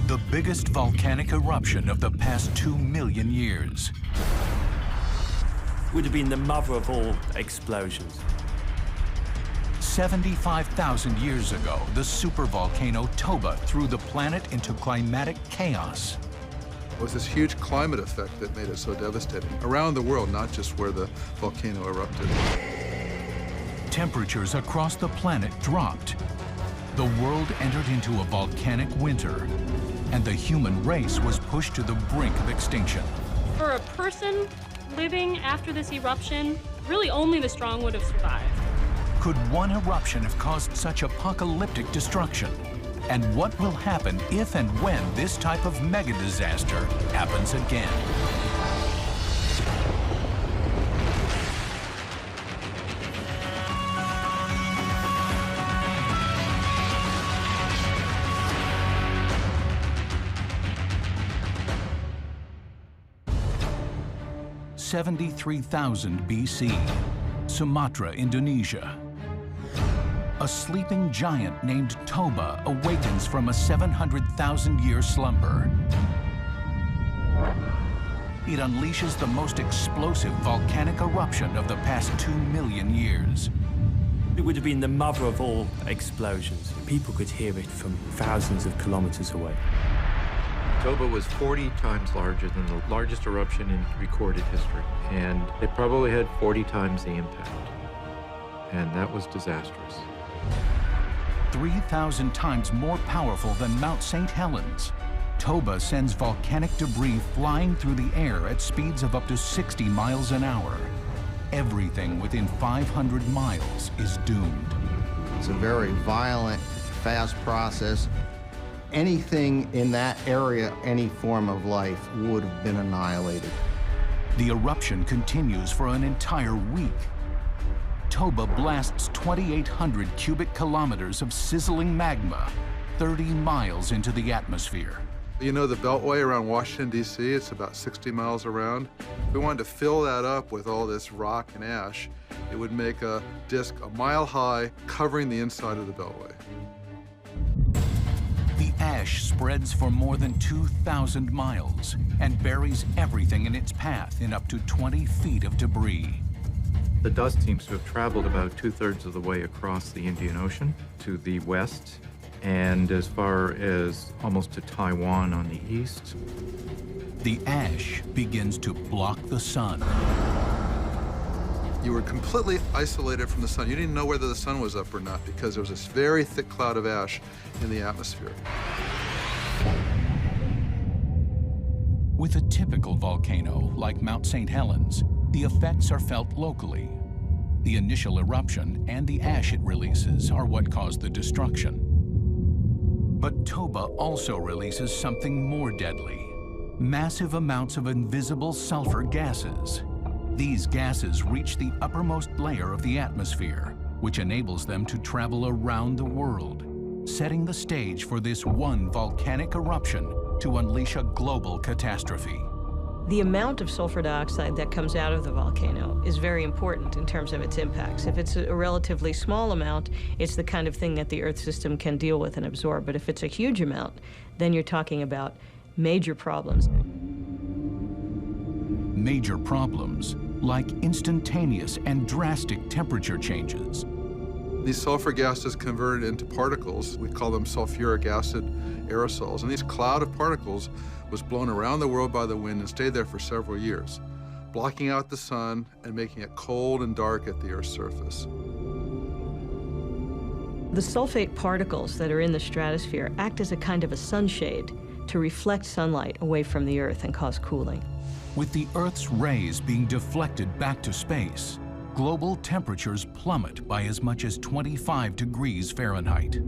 The biggest volcanic eruption of the past 2 million years. Would have been the mother of all explosions. 75,000 years ago, the supervolcano Toba threw the planet into climatic chaos. It was this huge climate effect that made it so devastating around the world, not just where the volcano erupted. Temperatures across the planet dropped. The world entered into a volcanic winter, and the human race was pushed to the brink of extinction. For a person living after this eruption, really only the strong would have survived. Could one eruption have caused such apocalyptic destruction? And what will happen if and when this type of mega disaster happens again? (73,000 BC), Sumatra, Indonesia. A sleeping giant named Toba awakens from a 700,000-year slumber. It unleashes the most explosive volcanic eruption of the past 2 million years. It would have been the mother of all explosions. People could hear it from thousands of kilometers away. Toba was 40 times larger than the largest eruption in recorded history, and it probably had 40 times the impact, and that was disastrous. 3,000 times more powerful than Mount St. Helens, Toba sends volcanic debris flying through the air at speeds of up to 60 miles an hour. Everything within 500 miles is doomed. It's a very violent, fast process. Anything in that area, any form of life, would have been annihilated. The eruption continues for an entire week. Toba blasts 2,800 cubic kilometers of sizzling magma 30 miles into the atmosphere. You know the beltway around Washington, D.C., it's about 60 miles around. If we wanted to fill that up with all this rock and ash, it would make a disk a mile high, covering the inside of the beltway. The ash spreads for more than 2,000 miles and buries everything in its path in up to 20 feet of debris. The dust seems to have traveled about 2/3 of the way across the Indian Ocean to the west, and as far as almost to Taiwan on the east. The ash begins to block the sun. You were completely isolated from the sun. You didn't know whether the sun was up or not because there was this very thick cloud of ash in the atmosphere. With a typical volcano like Mount St. Helens, the effects are felt locally. The initial eruption and the ash it releases are what caused the destruction. But Toba also releases something more deadly: massive amounts of invisible sulfur gases. These gases reach the uppermost layer of the atmosphere, which enables them to travel around the world, setting the stage for this one volcanic eruption to unleash a global catastrophe. The amount of sulfur dioxide that comes out of the volcano is very important in terms of its impacts. If it's a relatively small amount, it's the kind of thing that the Earth system can deal with and absorb. But if it's a huge amount, then you're talking about major problems. Major problems like instantaneous and drastic temperature changes. These sulfur gases converted into particles. We call them sulfuric acid aerosols. And this cloud of particles was blown around the world by the wind and stayed there for several years, blocking out the sun and making it cold and dark at the Earth's surface. The sulfate particles that are in the stratosphere act as a kind of a sunshade to reflect sunlight away from the Earth and cause cooling. With the Earth's rays being deflected back to space, global temperatures plummet by as much as 25 degrees Fahrenheit.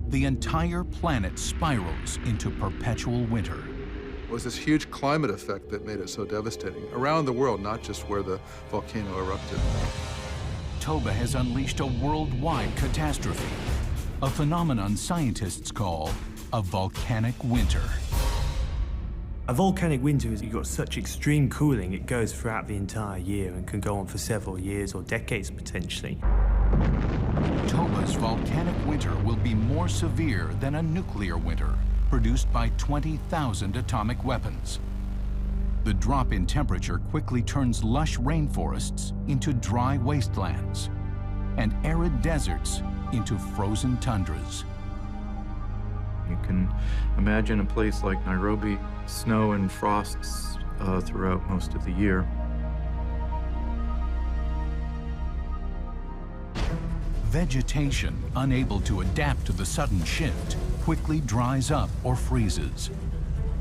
The entire planet spirals into perpetual winter. It was this huge climate effect that made it so devastating around the world, not just where the volcano erupted. Toba has unleashed a worldwide catastrophe, a phenomenon scientists call a volcanic winter. A volcanic winter is you've got such extreme cooling, it goes throughout the entire year and can go on for several years or decades potentially. Toba's volcanic winter will be more severe than a nuclear winter, produced by 20,000 atomic weapons. The drop in temperature quickly turns lush rainforests into dry wastelands and arid deserts into frozen tundras. You can imagine a place like Nairobi, snow and frosts throughout most of the year. Vegetation, unable to adapt to the sudden shift, quickly dries up or freezes.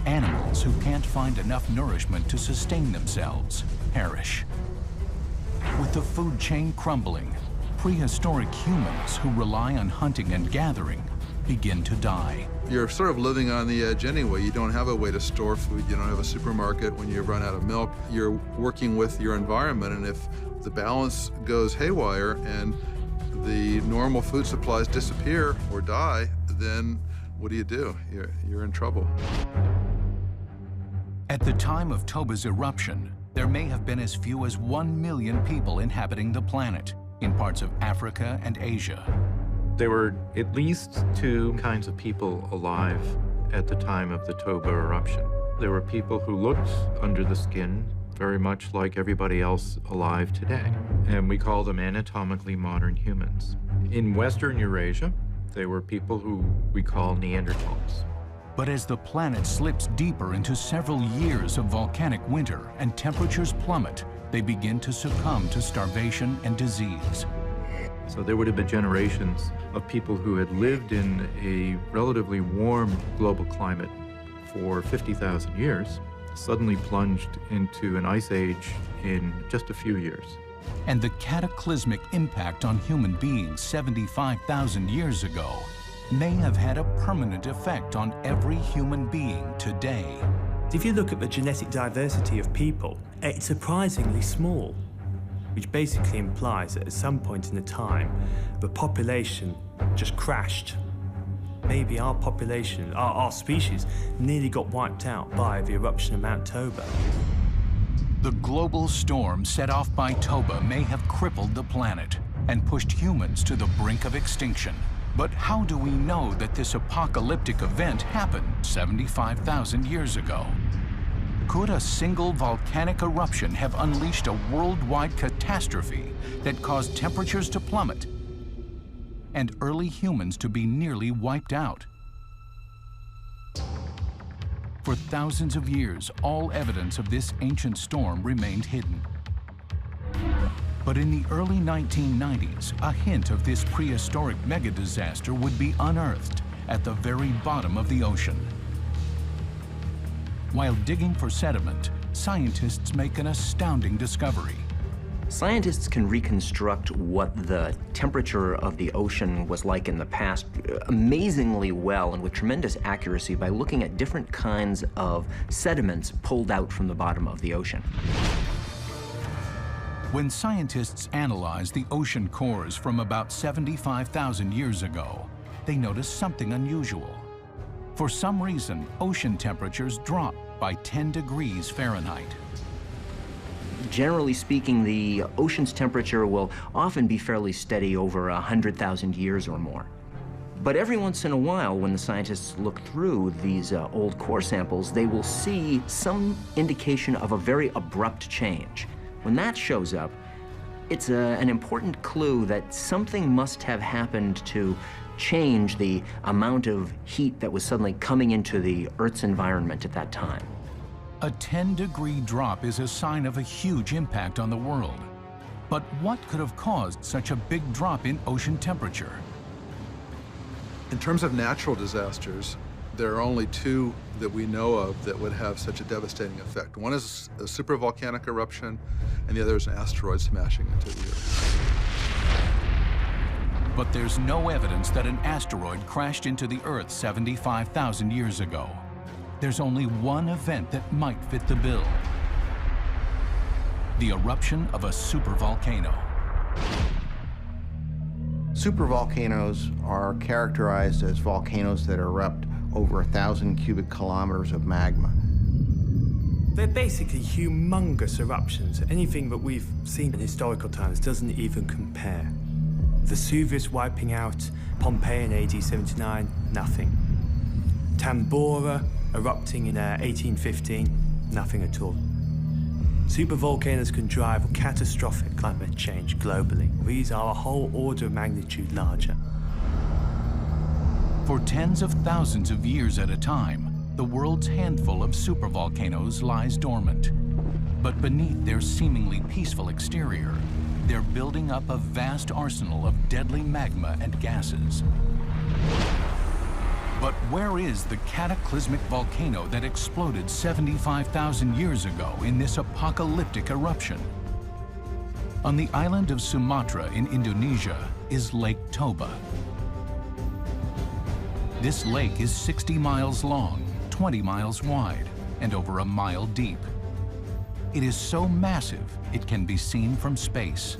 Animals who can't find enough nourishment to sustain themselves perish. With the food chain crumbling, prehistoric humans who rely on hunting and gathering begin to die. You're sort of living on the edge anyway. You don't have a way to store food. You don't have a supermarket when you run out of milk. You're working with your environment, and if the balance goes haywire and the normal food supplies disappear or die, then what do? You're in trouble. At the time of Toba's eruption, there may have been as few as 1 million people inhabiting the planet in parts of Africa and Asia. There were at least two kinds of people alive at the time of the Toba eruption. There were people who looked under the skin very much like everybody else alive today, and we call them anatomically modern humans. In Western Eurasia, they were people who we call Neanderthals. But as the planet slips deeper into several years of volcanic winter and temperatures plummet, they begin to succumb to starvation and disease. So there would have been generations of people who had lived in a relatively warm global climate for 50,000 years, suddenly plunged into an ice age in just a few years. And the cataclysmic impact on human beings 75,000 years ago may have had a permanent effect on every human being today. If you look at the genetic diversity of people, it's surprisingly small, which basically implies that at some point in the time, the population just crashed. Maybe our population, our species, nearly got wiped out by the eruption of Mount Toba. The global storm set off by Toba may have crippled the planet and pushed humans to the brink of extinction. But how do we know that this apocalyptic event happened 75,000 years ago? Could a single volcanic eruption have unleashed a worldwide catastrophe that caused temperatures to plummet and early humans to be nearly wiped out? For thousands of years, all evidence of this ancient storm remained hidden. But in the early 1990s, a hint of this prehistoric mega-disaster would be unearthed at the very bottom of the ocean. While digging for sediment, scientists make an astounding discovery. Scientists can reconstruct what the temperature of the ocean was like in the past amazingly well and with tremendous accuracy by looking at different kinds of sediments pulled out from the bottom of the ocean. When scientists analyze the ocean cores from about 75,000 years ago, they notice something unusual. For some reason, ocean temperatures drop by 10 degrees Fahrenheit. Generally speaking, the ocean's temperature will often be fairly steady over 100,000 years or more. But every once in a while, when the scientists look through these old core samples, they will see some indication of a very abrupt change. When that shows up, it's an important clue that something must have happened to change the amount of heat that was suddenly coming into the Earth's environment at that time. A 10-degree drop is a sign of a huge impact on the world. But what could have caused such a big drop in ocean temperature? In terms of natural disasters, there are only two that we know of that would have such a devastating effect. One is a supervolcanic eruption, and the other is an asteroid smashing into the Earth. But there's no evidence that an asteroid crashed into the Earth 75,000 years ago. There's only one event that might fit the bill: the eruption of a supervolcano. Supervolcanoes are characterized as volcanoes that erupt over 1,000 cubic kilometers of magma. They're basically humongous eruptions. Anything that we've seen in historical times doesn't even compare. Vesuvius wiping out Pompeii in AD 79, nothing. Tambora erupting in 1815, nothing at all. Supervolcanoes can drive catastrophic climate change globally. These are a whole order of magnitude larger. For tens of thousands of years at a time, the world's handful of supervolcanoes lies dormant. But beneath their seemingly peaceful exterior, they're building up a vast arsenal of deadly magma and gases. But where is the cataclysmic volcano that exploded 75,000 years ago in this apocalyptic eruption? On the island of Sumatra in Indonesia is Lake Toba. This lake is 60 miles long, 20 miles wide, and over a mile deep. It is so massive, it can be seen from space.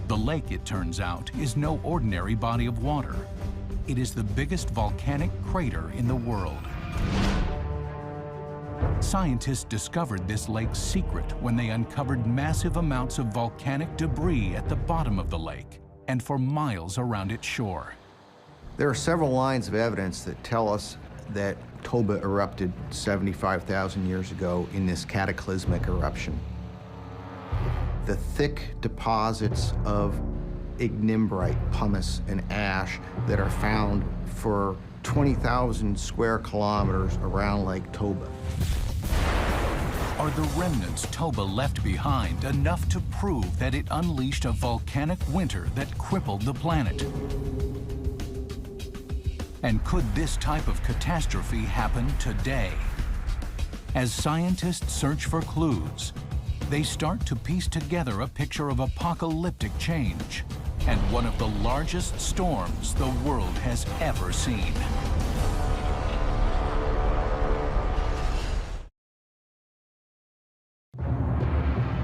The lake, it turns out, is no ordinary body of water. It is the biggest volcanic crater in the world. Scientists discovered this lake's secret when they uncovered massive amounts of volcanic debris at the bottom of the lake and for miles around its shore. There are several lines of evidence that tell us that Toba erupted 75,000 years ago in this cataclysmic eruption. The thick deposits of ignimbrite, pumice, and ash that are found for 20,000 square kilometers around Lake Toba. Are the remnants Toba left behind enough to prove that it unleashed a volcanic winter that crippled the planet? And could this type of catastrophe happen today? As scientists search for clues, they start to piece together a picture of apocalyptic change and one of the largest storms the world has ever seen.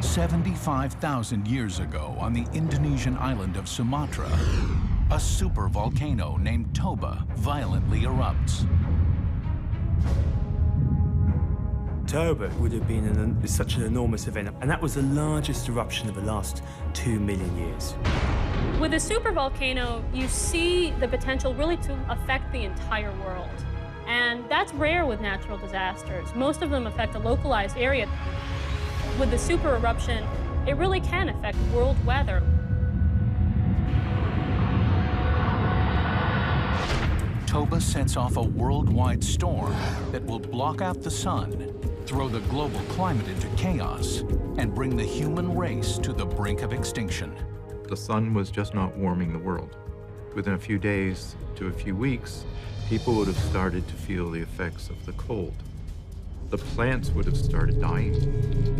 "75,000 years ago on the Indonesian island of Sumatra, a supervolcano named Toba violently erupts. Toba would have been such an enormous event, and that was the largest eruption of the last 2 million years. With a supervolcano, you see the potential really to affect the entire world. And that's rare with natural disasters. Most of them affect a localized area. With the supereruption, it really can affect world weather. Toba sets off a worldwide storm that will block out the sun, throw the global climate into chaos, and bring the human race to the brink of extinction. The sun was just not warming the world. Within a few days to a few weeks, people would have started to feel the effects of the cold. The plants would have started dying,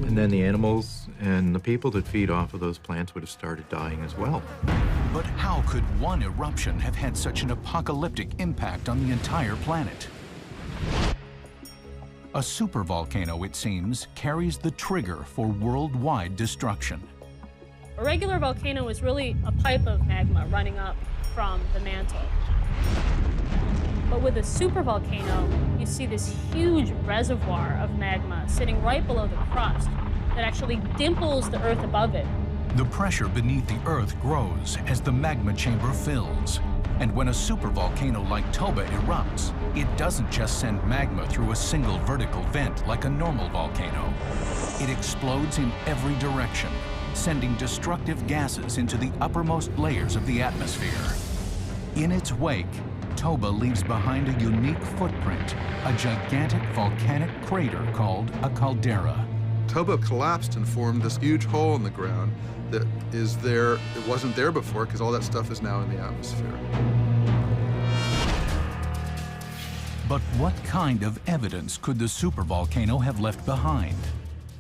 and then the animals and the people that feed off of those plants would have started dying as well. But how could one eruption have had such an apocalyptic impact on the entire planet? A supervolcano, it seems, carries the trigger for worldwide destruction. A regular volcano is really a pipe of magma running up from the mantle. But with a supervolcano, you see this huge reservoir of magma sitting right below the crust that actually dimples the earth above it. The pressure beneath the earth grows as the magma chamber fills. And when a supervolcano like Toba erupts, it doesn't just send magma through a single vertical vent like a normal volcano. It explodes in every direction, sending destructive gases into the uppermost layers of the atmosphere. In its wake, Toba leaves behind a unique footprint, a gigantic volcanic crater called a caldera. Toba collapsed and formed this huge hole in the ground that is there. It wasn't there before because all that stuff is now in the atmosphere. But what kind of evidence could the supervolcano have left behind?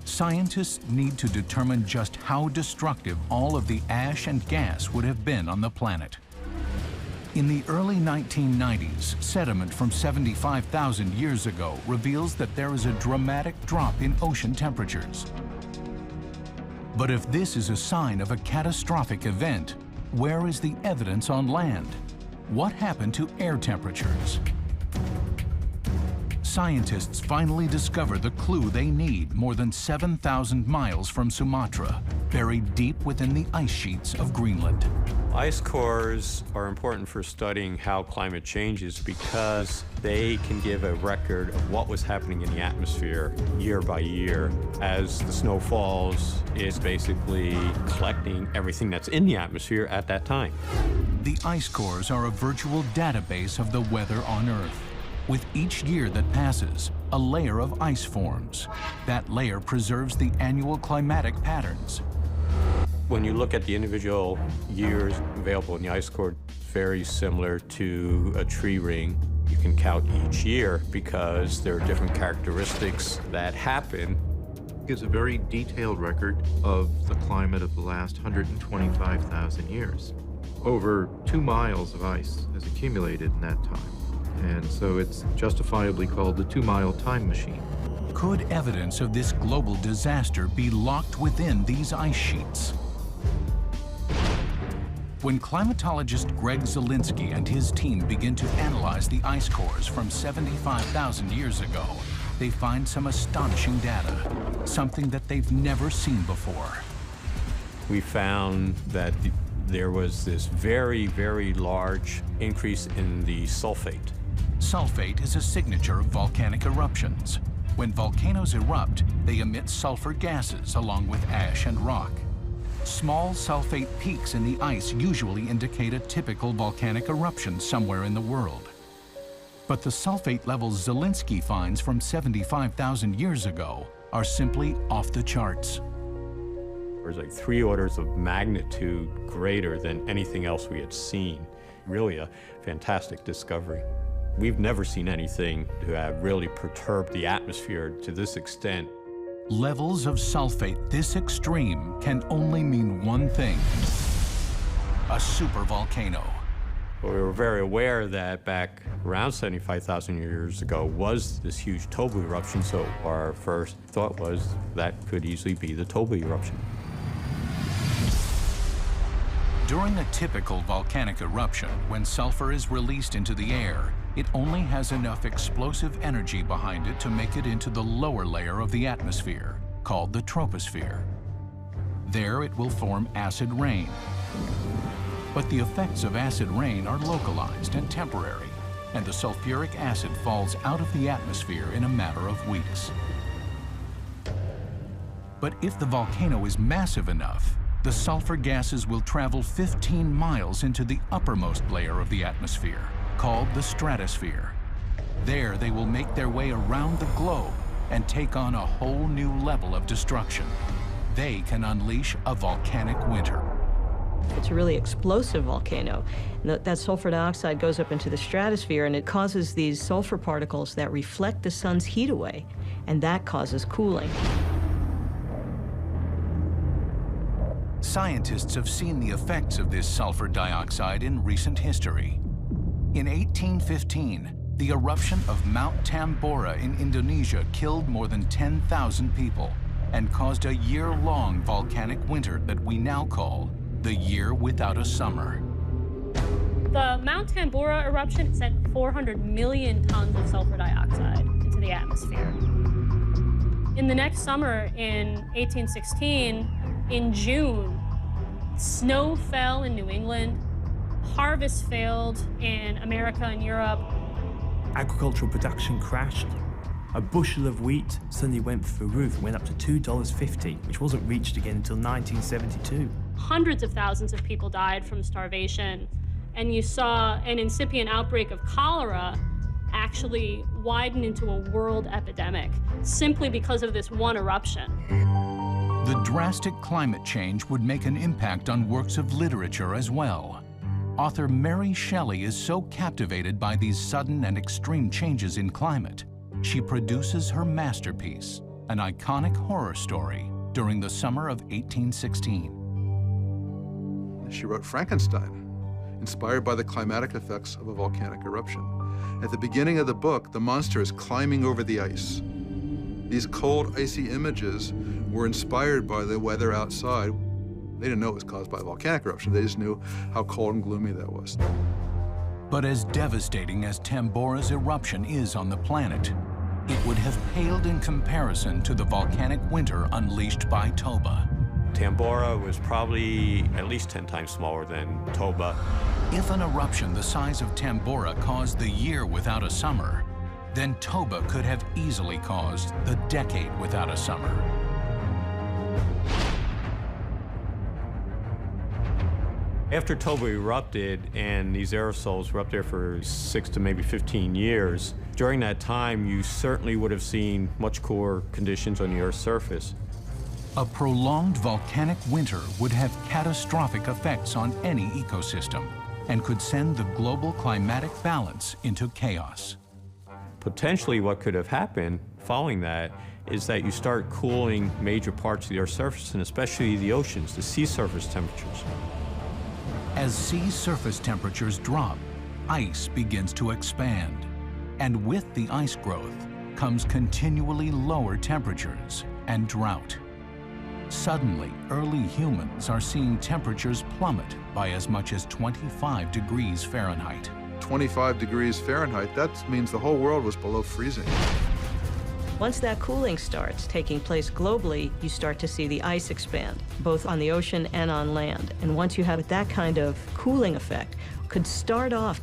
Scientists need to determine just how destructive all of the ash and gas would have been on the planet. In the early 1990s, sediment from 75,000 years ago reveals that there is a dramatic drop in ocean temperatures. But if this is a sign of a catastrophic event, where is the evidence on land? What happened to air temperatures? Scientists finally discover the clue they need more than 7,000 miles from Sumatra, buried deep within the ice sheets of Greenland. Ice cores are important for studying how climate changes because they can give a record of what was happening in the atmosphere year by year. As the snow falls, it's basically collecting everything that's in the atmosphere at that time. The ice cores are a virtual database of the weather on Earth. With each year that passes, a layer of ice forms. That layer preserves the annual climatic patterns. When you look at the individual years available in the ice core, it's very similar to a tree ring. You can count each year because there are different characteristics that happen. It gives a very detailed record of the climate of the last 125,000 years. Over 2 miles of ice has accumulated in that time. And so it's justifiably called the 2-mile time machine. Could evidence of this global disaster be locked within these ice sheets? When climatologist Greg Zielinski and his team begin to analyze the ice cores from 75,000 years ago, they find some astonishing data, something that they've never seen before. We found that there was this very, very large increase in the sulfate. Sulfate is a signature of volcanic eruptions. When volcanoes erupt, they emit sulfur gases along with ash and rock. Small sulfate peaks in the ice usually indicate a typical volcanic eruption somewhere in the world. But the sulfate levels Zielinski finds from 75,000 years ago are simply off the charts. It was like 3 orders of magnitude greater than anything else we had seen. Really a fantastic discovery. We've never seen anything to have really perturbed the atmosphere to this extent. Levels of sulfate this extreme can only mean one thing: a supervolcano. We were very aware that back around 75,000 years ago was this huge Toba eruption, so our first thought was that could easily be the Toba eruption. During a typical volcanic eruption, when sulfur is released into the air, it only has enough explosive energy behind it to make it into the lower layer of the atmosphere, called the troposphere. There it will form acid rain. But the effects of acid rain are localized and temporary, and the sulfuric acid falls out of the atmosphere in a matter of weeks. But if the volcano is massive enough, the sulfur gases will travel 15 miles into the uppermost layer of the atmosphere, called the stratosphere. There they will make their way around the globe and take on a whole new level of destruction. They can unleash a volcanic winter. It's a really explosive volcano. That sulfur dioxide goes up into the stratosphere and it causes these sulfur particles that reflect the sun's heat away, and that causes cooling. Scientists have seen the effects of this sulfur dioxide in recent history. In 1815, the eruption of Mount Tambora in Indonesia killed more than 10,000 people and caused a year-long volcanic winter that we now call the year without a summer. The Mount Tambora eruption sent 400 million tons of sulfur dioxide into the atmosphere. In the next summer, in 1816, in June, snow fell in New England, harvests failed in America and Europe. Agricultural production crashed. A bushel of wheat suddenly went through the roof and went up to $2.50, which wasn't reached again until 1972. Hundreds of thousands of people died from starvation, and you saw an incipient outbreak of cholera actually widen into a world epidemic simply because of this one eruption. The drastic climate change would make an impact on works of literature as well. Author Mary Shelley is so captivated by these sudden and extreme changes in climate, she produces her masterpiece, an iconic horror story, during the summer of 1816. She wrote Frankenstein, inspired by the climatic effects of a volcanic eruption. At the beginning of the book, the monster is climbing over the ice. These cold, icy images were inspired by the weather outside. They didn't know it was caused by a volcanic eruption. They just knew how cold and gloomy that was. But as devastating as Tambora's eruption is on the planet, it would have paled in comparison to the volcanic winter unleashed by Toba. Tambora was probably at least 10 times smaller than Toba. If an eruption the size of Tambora caused the year without a summer, then Toba could have easily caused the decade without a summer. After Toba erupted and these aerosols were up there for 6 to maybe 15 years, during that time you certainly would have seen much cooler conditions on the Earth's surface. A prolonged volcanic winter would have catastrophic effects on any ecosystem and could send the global climatic balance into chaos. Potentially what could have happened following that is that you start cooling major parts of the Earth's surface, and especially the oceans, the sea surface temperatures. As sea surface temperatures drop, ice begins to expand. And with the ice growth comes continually lower temperatures and drought. Suddenly, early humans are seeing temperatures plummet by as much as 25 degrees Fahrenheit. 25 degrees Fahrenheit, that means the whole world was below freezing. Once that cooling starts taking place globally, you start to see the ice expand, both on the ocean and on land. And once you have that kind of cooling effect, could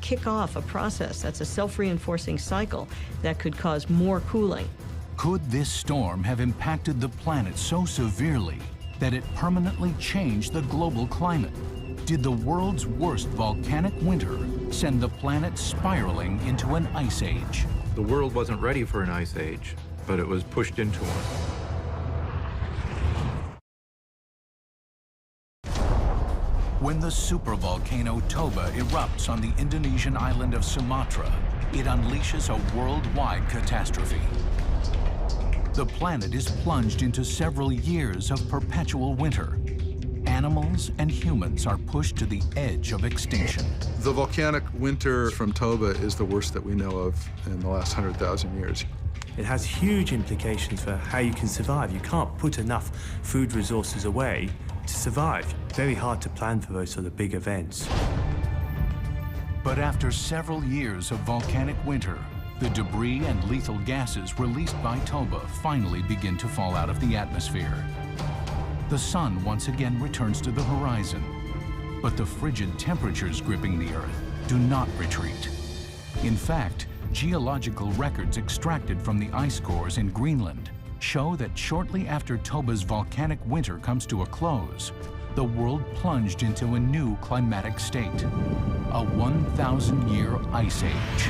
kick off a process that's a self-reinforcing cycle that could cause more cooling. Could this storm have impacted the planet so severely that it permanently changed the global climate? Did the world's worst volcanic winter send the planet spiraling into an ice age? The world wasn't ready for an ice age, but it was pushed into one. When the supervolcano Toba erupts on the Indonesian island of Sumatra, it unleashes a worldwide catastrophe. The planet is plunged into several years of perpetual winter. Animals and humans are pushed to the edge of extinction. The volcanic winter from Toba is the worst that we know of in the last 100,000 years. It has huge implications for how you can survive. You can't put enough food resources away to survive. Very hard to plan for those sort of big events. But after several years of volcanic winter, the debris and lethal gases released by Toba finally begin to fall out of the atmosphere. The sun once again returns to the horizon, but the frigid temperatures gripping the Earth do not retreat. In fact, geological records extracted from the ice cores in Greenland show that shortly after Toba's volcanic winter comes to a close, the world plunged into a new climatic state, a 1,000-year ice age.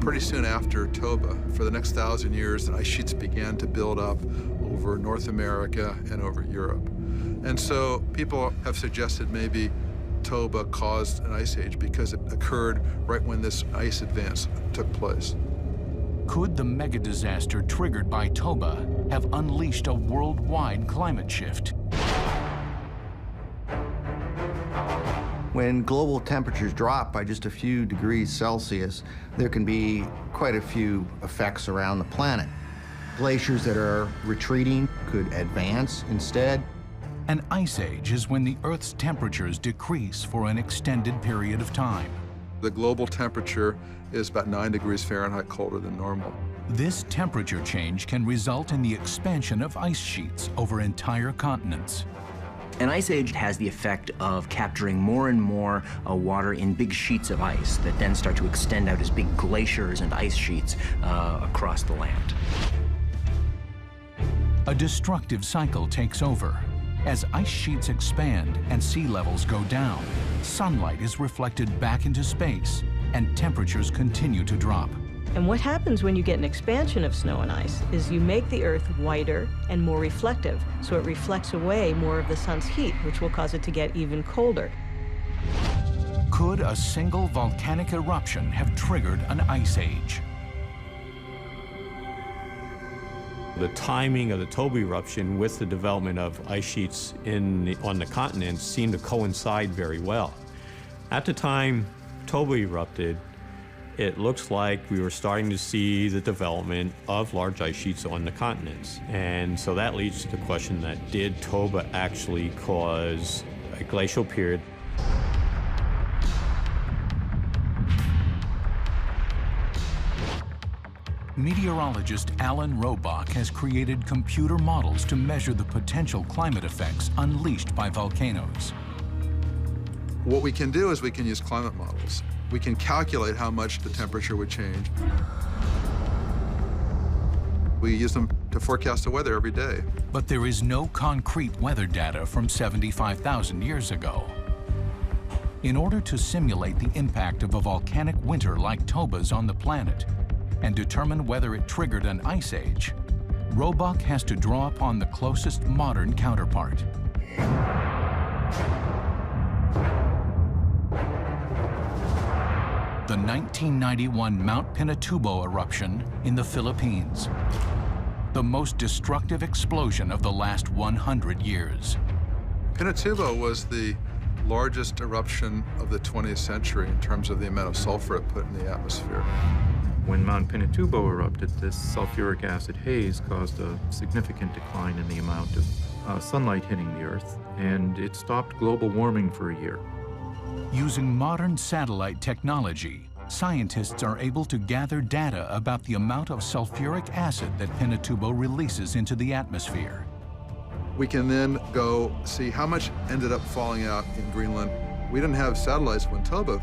Pretty soon after Toba, for the next 1,000 years, ice sheets began to build up over North America and over Europe. And so people have suggested maybe Toba caused an ice age because it occurred right when this ice advance took place. Could the mega disaster triggered by Toba have unleashed a worldwide climate shift? When global temperatures drop by just a few degrees Celsius, there can be quite a few effects around the planet. Glaciers that are retreating could advance instead. An ice age is when the Earth's temperatures decrease for an extended period of time. The global temperature is about 9 degrees Fahrenheit colder than normal. This temperature change can result in the expansion of ice sheets over entire continents. An ice age has the effect of capturing more and more water in big sheets of ice that then start to extend out as big glaciers and ice sheets across the land. A destructive cycle takes over. As ice sheets expand and sea levels go down, sunlight is reflected back into space and temperatures continue to drop. And what happens when you get an expansion of snow and ice is you make the Earth whiter and more reflective, so it reflects away more of the sun's heat, which will cause it to get even colder. Could a single volcanic eruption have triggered an ice age? The timing of the Toba eruption with the development of ice sheets on the continents seemed to coincide very well. At the time Toba erupted, it looks like we were starting to see the development of large ice sheets on the continents. And so that leads to the question that did Toba actually cause a glacial period? Meteorologist Alan Robach has created computer models to measure the potential climate effects unleashed by volcanoes. What we can do is we can use climate models. We can calculate how much the temperature would change. We use them to forecast the weather every day. But there is no concrete weather data from 75,000 years ago. In order to simulate the impact of a volcanic winter like Toba's on the planet and determine whether it triggered an ice age, Robach has to draw upon the closest modern counterpart. The 1991 Mount Pinatubo eruption in the Philippines. The most destructive explosion of the last 100 years. Pinatubo was the largest eruption of the 20th century in terms of the amount of sulfur it put in the atmosphere. When Mount Pinatubo erupted, this sulfuric acid haze caused a significant decline in the amount of sunlight hitting the Earth, and it stopped global warming for a year. Using modern satellite technology, scientists are able to gather data about the amount of sulfuric acid that Pinatubo releases into the atmosphere. We can then go see how much ended up falling out in Greenland. We didn't have satellites when Toba.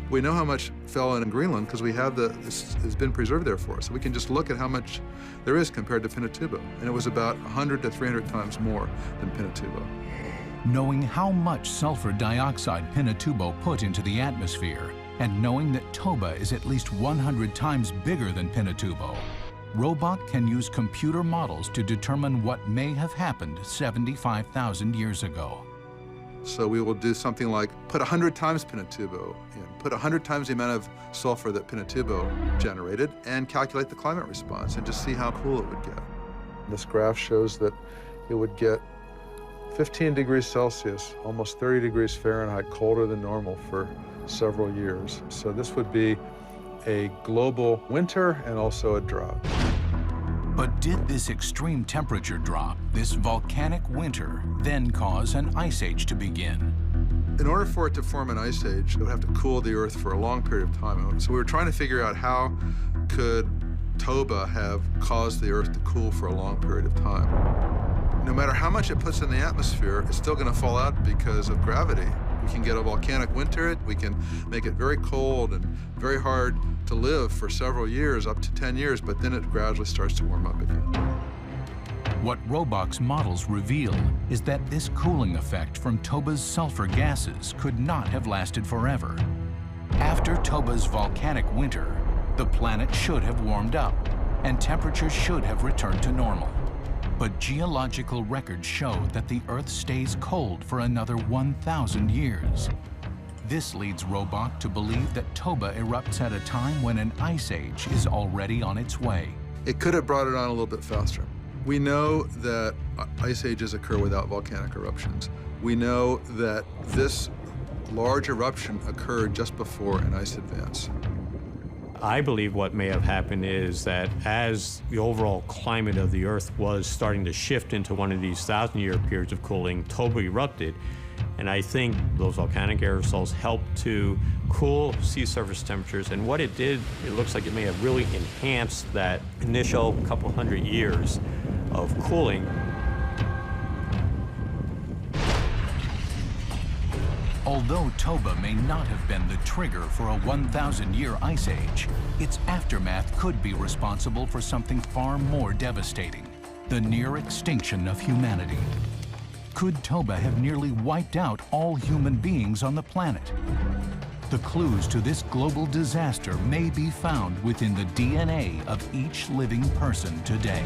We know how much fell in Greenland because we have it's been preserved there for us. So we can just look at how much there is compared to Pinatubo. And it was about 100 to 300 times more than Pinatubo. Knowing how much sulfur dioxide Pinatubo put into the atmosphere, and knowing that Toba is at least 100 times bigger than Pinatubo, Robach can use computer models to determine what may have happened 75,000 years ago. So we will do something like put 100 times Pinatubo in, put 100 times the amount of sulfur that Pinatubo generated, and calculate the climate response and just see how cool it would get. This graph shows that it would get 15 degrees Celsius, almost 30 degrees Fahrenheit colder than normal for several years. So this would be a global winter and also a drought. But did this extreme temperature drop, this volcanic winter, then cause an ice age to begin? In order for it to form an ice age, it would have to cool the Earth for a long period of time. So we were trying to figure out how could Toba have caused the Earth to cool for a long period of time. No matter how much it puts in the atmosphere, it's still going to fall out because of gravity. We can get a volcanic winter, we can make it very cold and very hard to live for several years, up to 10 years, but then it gradually starts to warm up again. What Robach's models reveal is that this cooling effect from Toba's sulfur gases could not have lasted forever. After Toba's volcanic winter, the planet should have warmed up, and temperatures should have returned to normal. But geological records show that the Earth stays cold for another 1,000 years. This leads Robach to believe that Toba erupts at a time when an ice age is already on its way. It could have brought it on a little bit faster. We know that ice ages occur without volcanic eruptions. We know that this large eruption occurred just before an ice advance. I believe what may have happened is that as the overall climate of the Earth was starting to shift into one of these 1,000-year periods of cooling, Toba erupted. And I think those volcanic aerosols helped to cool sea surface temperatures. And what it did, it looks like it may have really enhanced that initial couple hundred years of cooling. Although Toba may not have been the trigger for a 1,000-year ice age, its aftermath could be responsible for something far more devastating, the near extinction of humanity. Could Toba have nearly wiped out all human beings on the planet? The clues to this global disaster may be found within the DNA of each living person today.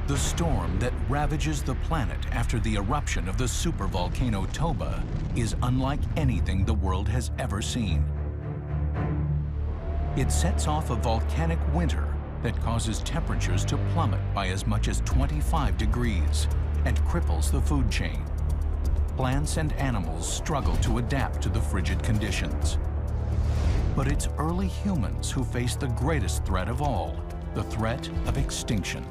The storm that ravages the planet after the eruption of the supervolcano Toba is unlike anything the world has ever seen. It sets off a volcanic winter that causes temperatures to plummet by as much as 25 degrees and cripples the food chain. Plants and animals struggle to adapt to the frigid conditions. But it's early humans who face the greatest threat of all, the threat of extinction.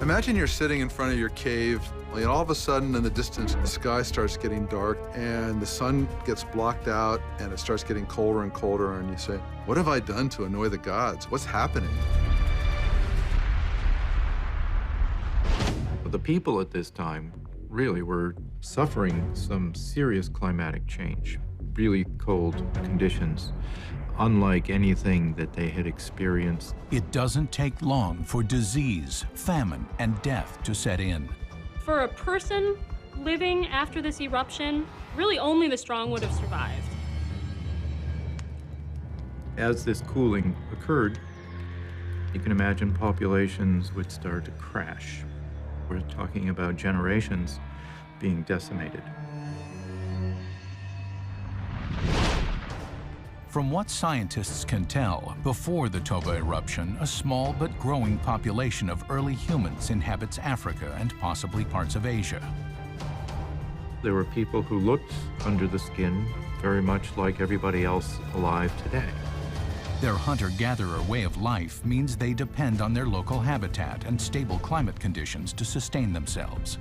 Imagine you're sitting in front of your cave, and all of a sudden in the distance, the sky starts getting dark and the sun gets blocked out and it starts getting colder and colder, and you say, what have I done to annoy the gods? What's happening? The people at this time really were suffering some serious climatic change, really cold conditions, unlike anything that they had experienced. It doesn't take long for disease, famine, and death to set in. For a person living after this eruption, really only the strong would have survived. As this cooling occurred, you can imagine populations would start to crash. We're talking about generations being decimated. From what scientists can tell, before the Toba eruption, a small but growing population of early humans inhabits Africa and possibly parts of Asia. There were people who looked under the skin very much like everybody else alive today. Their hunter-gatherer way of life means they depend on their local habitat and stable climate conditions to sustain themselves.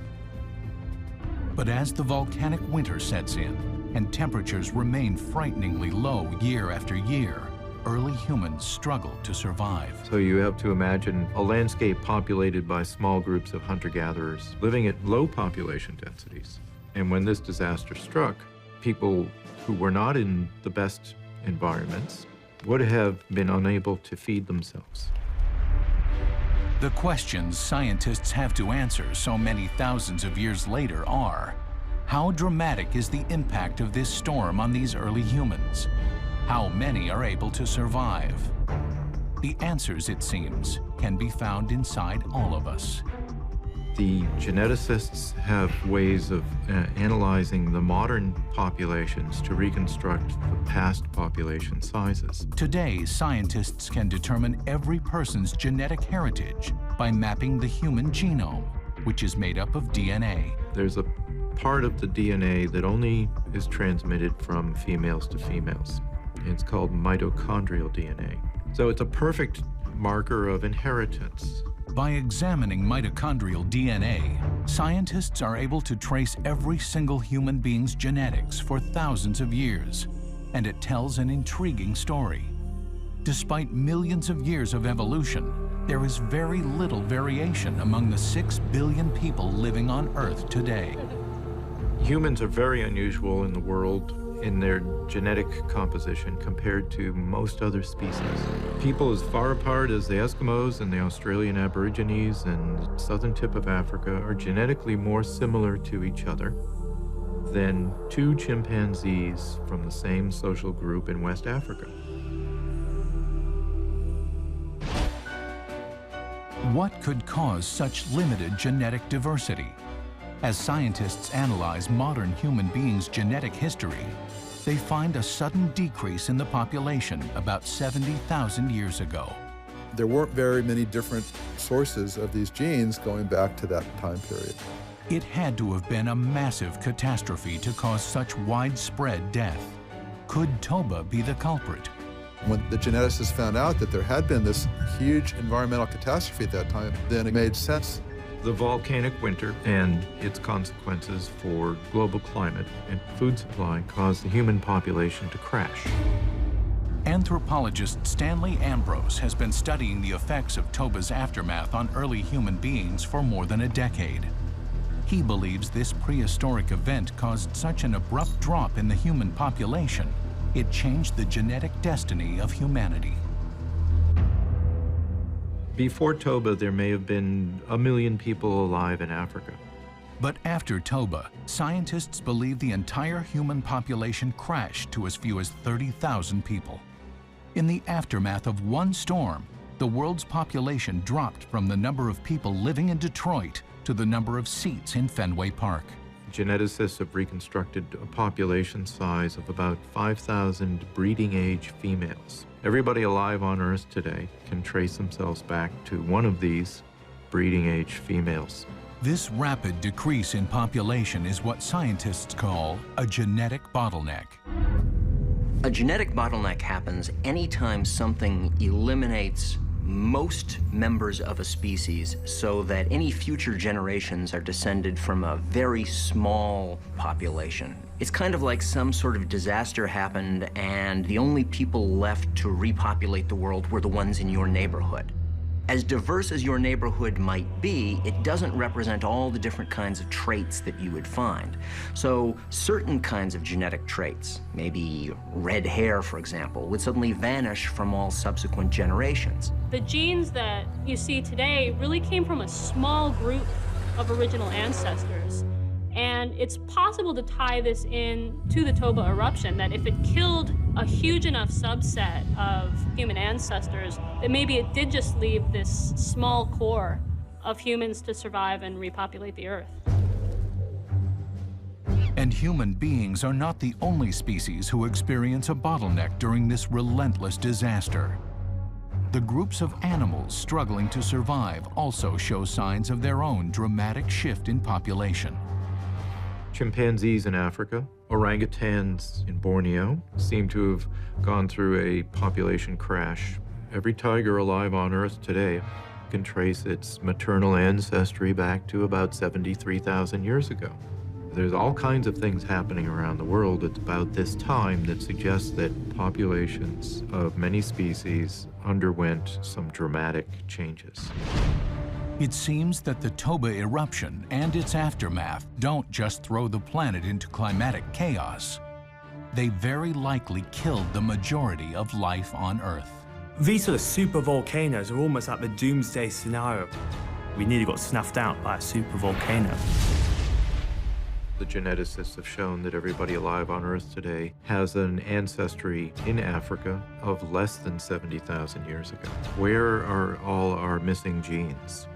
But as the volcanic winter sets in, and temperatures remain frighteningly low year after year, early humans struggle to survive. So you have to imagine a landscape populated by small groups of hunter-gatherers living at low population densities. And when this disaster struck, people who were not in the best environments would have been unable to feed themselves. The questions scientists have to answer so many thousands of years later are: how dramatic is the impact of this storm on these early humans? How many are able to survive? The answers, it seems, can be found inside all of us. The geneticists have ways of analyzing the modern populations to reconstruct the past population sizes. Today, scientists can determine every person's genetic heritage by mapping the human genome, which is made up of DNA. There's a part of the DNA that only is transmitted from females to females. It's called mitochondrial DNA. So it's a perfect marker of inheritance. By examining mitochondrial DNA, scientists are able to trace every single human being's genetics for thousands of years, and it tells an intriguing story. Despite millions of years of evolution, there is very little variation among the 6 billion people living on Earth today. Humans are very unusual in the world in their genetic composition compared to most other species. People as far apart as the Eskimos and the Australian Aborigines and the southern tip of Africa are genetically more similar to each other than 2 chimpanzees from the same social group in West Africa. What could cause such limited genetic diversity? As scientists analyze modern human beings' genetic history, they find a sudden decrease in the population about 70,000 years ago. There weren't very many different sources of these genes going back to that time period. It had to have been a massive catastrophe to cause such widespread death. Could Toba be the culprit? When the geneticists found out that there had been this huge environmental catastrophe at that time, then it made sense. The volcanic winter and its consequences for global climate and food supply caused the human population to crash. Anthropologist Stanley Ambrose has been studying the effects of Toba's aftermath on early human beings for more than a decade. He believes this prehistoric event caused such an abrupt drop in the human population, it changed the genetic destiny of humanity. Before Toba, there may have been 1 million people alive in Africa. But after Toba, scientists believe the entire human population crashed to as few as 30,000 people. In the aftermath of one storm, the world's population dropped from the number of people living in Detroit to the number of seats in Fenway Park. Geneticists have reconstructed a population size of about 5,000 breeding-age females. Everybody alive on Earth today can trace themselves back to one of these breeding-age females. This rapid decrease in population is what scientists call a genetic bottleneck. A genetic bottleneck happens anytime something eliminates most members of a species so that any future generations are descended from a very small population. It's kind of like some sort of disaster happened and the only people left to repopulate the world were the ones in your neighborhood. As diverse as your neighborhood might be, it doesn't represent all the different kinds of traits that you would find. So certain kinds of genetic traits, maybe red hair, for example, would suddenly vanish from all subsequent generations. The genes that you see today really came from a small group of original ancestors. And it's possible to tie this in to the Toba eruption, that if it killed a huge enough subset of human ancestors, that maybe it did just leave this small core of humans to survive and repopulate the Earth. And human beings are not the only species who experience a bottleneck during this relentless disaster. The groups of animals struggling to survive also show signs of their own dramatic shift in population. Chimpanzees in Africa, orangutans in Borneo seem to have gone through a population crash. Every tiger alive on Earth today can trace its maternal ancestry back to about 73,000 years ago. There's all kinds of things happening around the world at about this time that suggests that populations of many species underwent some dramatic changes. It seems that the Toba eruption and its aftermath don't just throw the planet into climatic chaos. They very likely killed the majority of life on Earth. These sort of supervolcanoes are almost like the doomsday scenario. We nearly got snuffed out by a supervolcano. The geneticists have shown that everybody alive on Earth today has an ancestry in Africa of less than 70,000 years ago. Where are all our missing genes?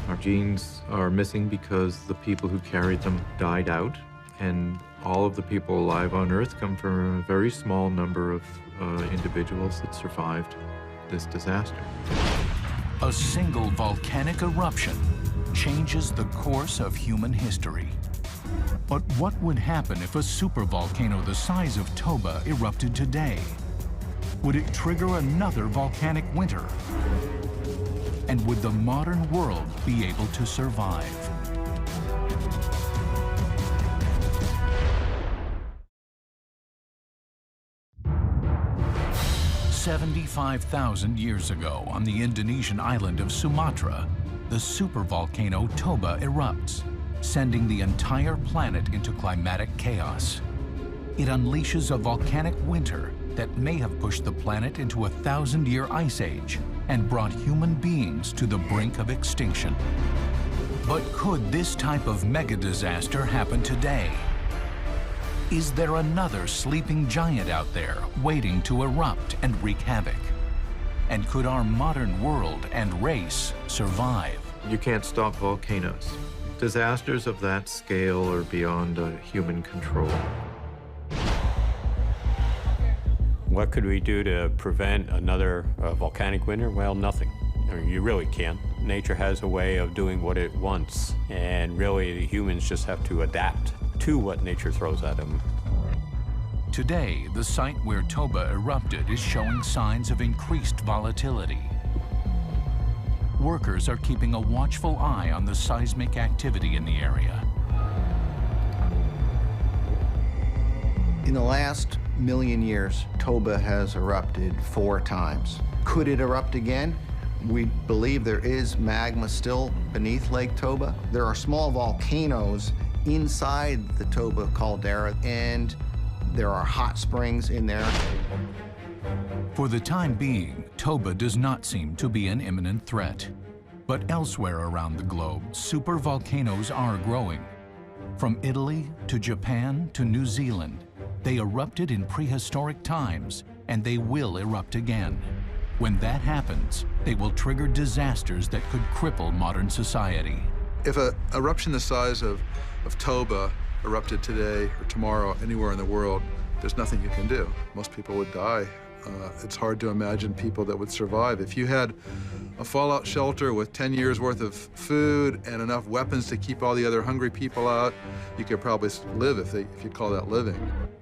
Our genes are missing because the people who carried them died out, and all of the people alive on Earth come from a very small number of individuals that survived this disaster. A single volcanic eruption changes the course of human history. But what would happen if a supervolcano the size of Toba erupted today? Would it trigger another volcanic winter? And would the modern world be able to survive? "75,000 years ago, on the Indonesian island of Sumatra, the supervolcano Toba erupts, sending the entire planet into climatic chaos. It unleashes a volcanic winter that may have pushed the planet into a 1,000-year ice age and brought human beings to the brink of extinction. But could this type of mega disaster happen today? Is there another sleeping giant out there waiting to erupt and wreak havoc? And could our modern world and race survive? You can't stop volcanoes. Disasters of that scale are beyond human control. What could we do to prevent another volcanic winter? Well, nothing. I mean, you really can't. Nature has a way of doing what it wants, and really the humans just have to adapt to what nature throws at them. Today, the site where Toba erupted is showing signs of increased volatility. Workers are keeping a watchful eye on the seismic activity in the area. In the last million years, Toba has erupted 4 times. Could it erupt again? We believe there is magma still beneath Lake Toba. There are small volcanoes inside the Toba caldera, and there are hot springs in there. For the time being, Toba does not seem to be an imminent threat. But elsewhere around the globe, supervolcanoes are growing. From Italy to Japan to New Zealand, they erupted in prehistoric times, and they will erupt again. When that happens, they will trigger disasters that could cripple modern society. If an eruption the size of Toba erupted today or tomorrow anywhere in the world, there's nothing you can do. Most people would die. It's hard to imagine people that would survive. If you had a fallout shelter with 10 years worth of food and enough weapons to keep all the other hungry people out, you could probably live if you call that living.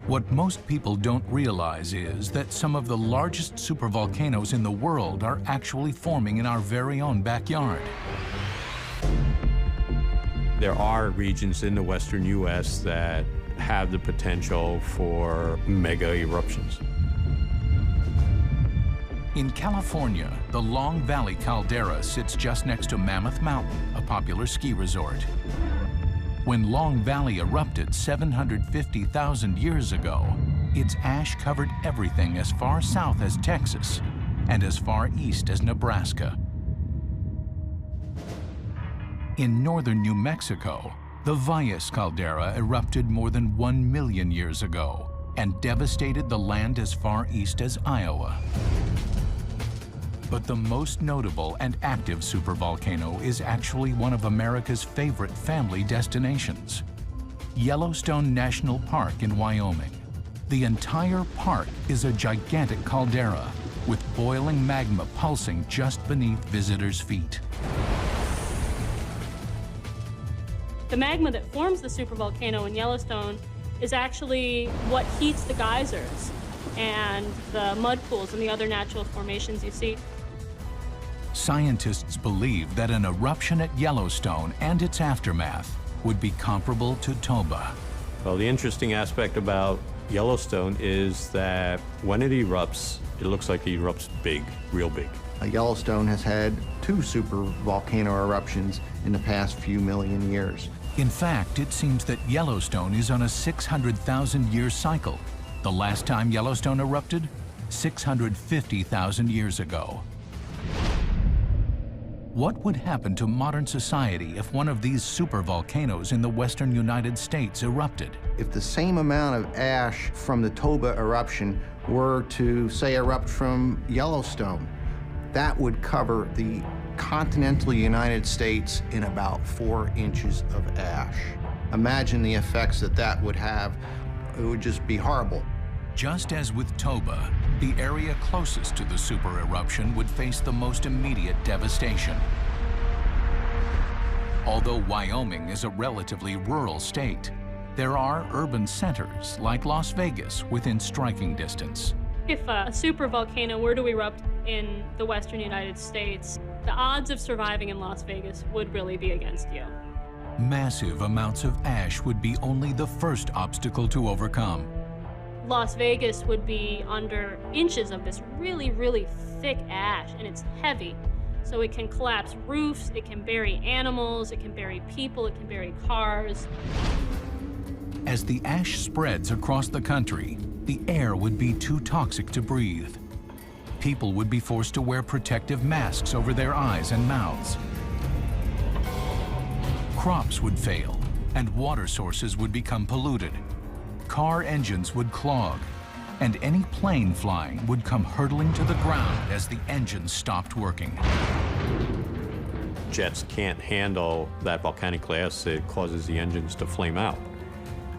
What most people don't realize is that some of the largest supervolcanoes in the world are actually forming in our very own backyard. There are regions in the western U.S. that have the potential for mega eruptions. In California, the Long Valley caldera sits just next to Mammoth Mountain, a popular ski resort. When Long Valley erupted 750,000 years ago, its ash covered everything as far south as Texas and as far east as Nebraska. In northern New Mexico, the Valles caldera erupted more than 1 million years ago and devastated the land as far east as Iowa. But the most notable and active supervolcano is actually one of America's favorite family destinations, Yellowstone National Park in Wyoming. The entire park is a gigantic caldera with boiling magma pulsing just beneath visitors' feet. The magma that forms the supervolcano in Yellowstone is actually what heats the geysers and the mud pools and the other natural formations you see. Scientists believe that an eruption at Yellowstone and its aftermath would be comparable to Toba. Well, the interesting aspect about Yellowstone is that when it erupts, it looks like it erupts big, real big. Yellowstone has had 2 supervolcano eruptions in the past few million years. In fact, it seems that Yellowstone is on a 600,000-year cycle. The last time Yellowstone erupted, 650,000 years ago. What would happen to modern society if one of these supervolcanoes in the western United States erupted? If the same amount of ash from the Toba eruption were to, say, erupt from Yellowstone, that would cover the continental United States in about 4 inches of ash. Imagine the effects that that would have. It would just be horrible. Just as with Toba, the area closest to the supereruption would face the most immediate devastation. Although Wyoming is a relatively rural state, there are urban centers like Las Vegas within striking distance. If a supervolcano were to erupt in the western United States, the odds of surviving in Las Vegas would really be against you. Massive amounts of ash would be only the first obstacle to overcome. Las Vegas would be under inches of this really, really thick ash, and it's heavy. So it can collapse roofs, it can bury animals, it can bury people, it can bury cars. As the ash spreads across the country, the air would be too toxic to breathe. People would be forced to wear protective masks over their eyes and mouths. Crops would fail, and water sources would become polluted. Car engines would clog, and any plane flying would come hurtling to the ground as the engines stopped working. Jets can't handle that volcanic gas. It causes the engines to flame out,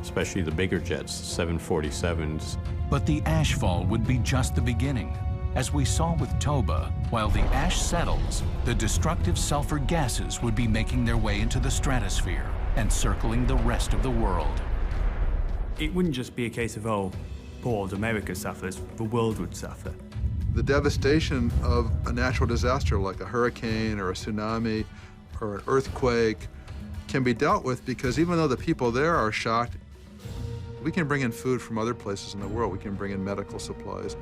especially the bigger jets, 747s. But the ashfall would be just the beginning. As we saw with Toba, while the ash settles, the destructive sulfur gases would be making their way into the stratosphere and circling the rest of the world. It wouldn't just be a case of, oh, poor old America suffers, the world would suffer. The devastation of a natural disaster like a hurricane or a tsunami or an earthquake can be dealt with because even though the people there are shocked, we can bring in food from other places in the world. We can bring in medical supplies.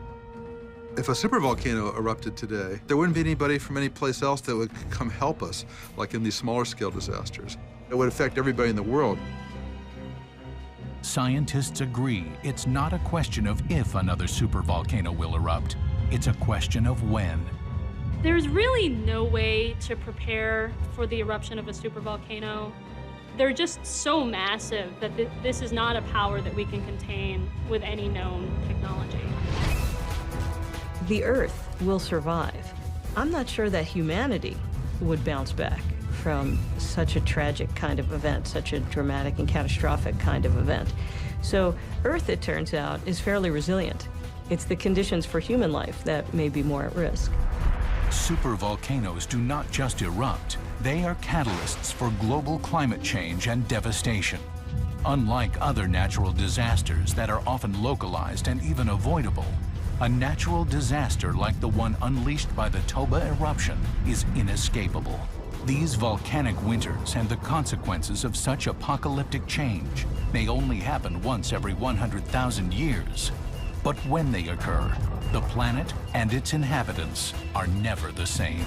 If a supervolcano erupted today, there wouldn't be anybody from any place else that would come help us, like in these smaller scale disasters. It would affect everybody in the world. Scientists agree it's not a question of if another supervolcano will erupt, it's a question of when. There's really no way to prepare for the eruption of a supervolcano. They're just so massive that this is not a power that we can contain with any known technology. The Earth will survive. I'm not sure that humanity would bounce back from such a tragic kind of event, such a dramatic and catastrophic kind of event. So Earth, it turns out, is fairly resilient. It's the conditions for human life that may be more at risk. Supervolcanoes do not just erupt, they are catalysts for global climate change and devastation. Unlike other natural disasters that are often localized and even avoidable, a natural disaster like the one unleashed by the Toba eruption is inescapable. These volcanic winters and the consequences of such apocalyptic change may only happen once every 100,000 years. But when they occur, the planet and its inhabitants are never the same.